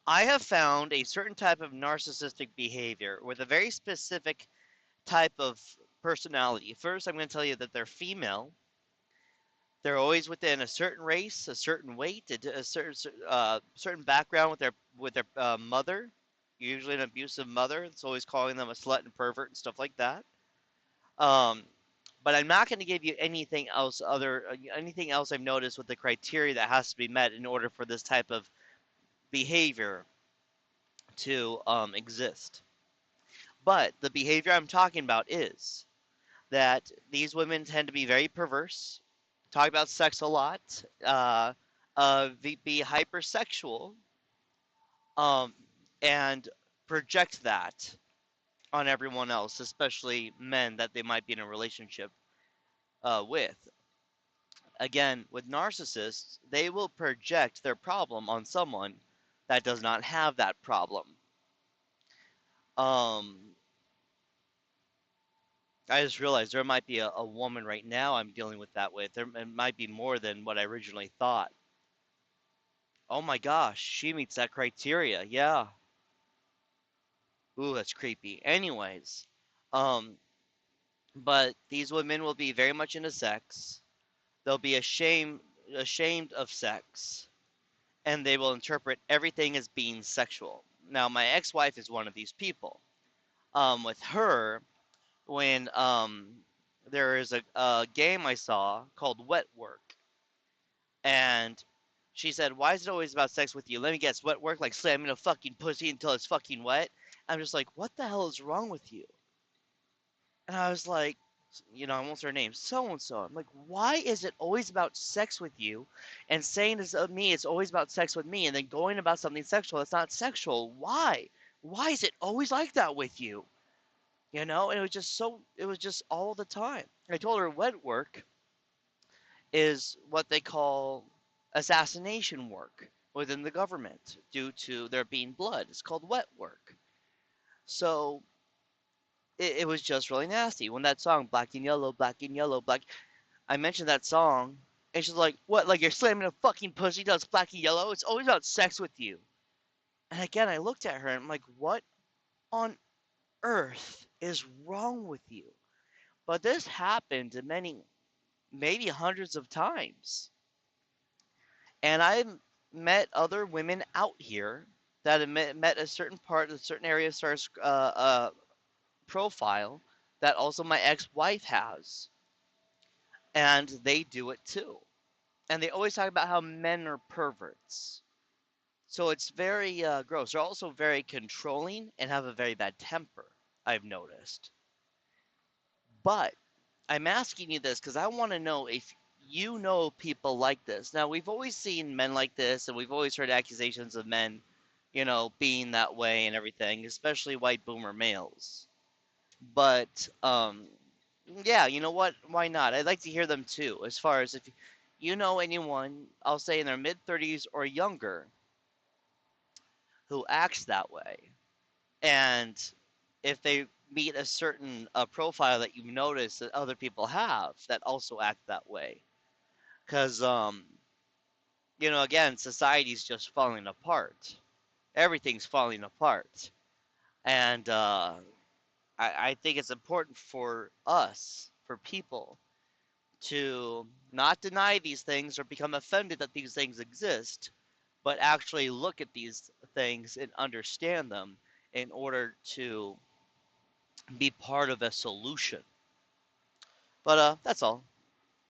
I have found a certain type of narcissistic behavior with a very specific type of personality. First, I'm going to tell you that they're female. They're always within a certain race, a certain weight, a certain background with their mother, usually an abusive mother. It's always calling them a slut and pervert and stuff like that. Um, but I'm not going to give you anything else I've noticed with the criteria that has to be met in order for this type of behavior to exist. But the behavior I'm talking about is that these women tend to be very perverse, talk about sex a lot, be hypersexual, um, and project that on everyone else, especially men that they might be in a relationship with. Again, with narcissists, they will project their problem on someone that does not have that problem. Um, I just realized there might be a woman right now I'm dealing with that with. There it might be more than what I originally thought. Oh my gosh, she meets that criteria. Yeah. Ooh, that's creepy. Anyways, um, but these women will be very much into sex. They'll be ashamed of sex, and they will interpret everything as being sexual. Now, my ex-wife is one of these people. With her, when there is a game I saw called Wet Work, and she said, "Why is it always about sex with you? Let me guess, wet work like slamming a fucking pussy until it's fucking wet." I'm just like, "What the hell is wrong with you?" And I was like, I won't say her name, so and so. I'm like, "Why is it always about sex with you?" And saying this of me, it's always about sex with me, and then going about something sexual that's not sexual. Why? Why is it always like that with you? And it was just all the time. I told her wet work is what they call assassination work within the government due to there being blood. It's called wet work. So it was just really nasty. When that song, Black and Yellow, Black, I mentioned that song, and she's like, "What, like you're slamming a fucking pussy that's black and yellow? It's always about sex with you." And again, I looked at her and I'm like, "What on earth is wrong with you?" But this happened many, maybe hundreds of times. And I met other women out here that had met a certain part, a certain area of Star's profile that also my ex-wife has, and they do it too. And they always talk about how men are perverts. So it's very gross. They're also very controlling and have a very bad temper, I've noticed. But I'm asking you this because I want to know if you know people like this. Now, we've always seen men like this, and we've always heard accusations of men, being that way and everything, especially white boomer males. But, yeah, you know what? Why not? I'd like to hear them too, as far as if you know anyone, I'll say in their mid 30s or younger, who acts that way. And if they meet a certain profile that you've noticed that other people have that also act that way. Because, again, society's just falling apart. Everything's falling apart. And I think it's important for us, for people, to not deny these things or become offended that these things exist, but actually look at these things and understand them in order to be part of a solution. But that's all.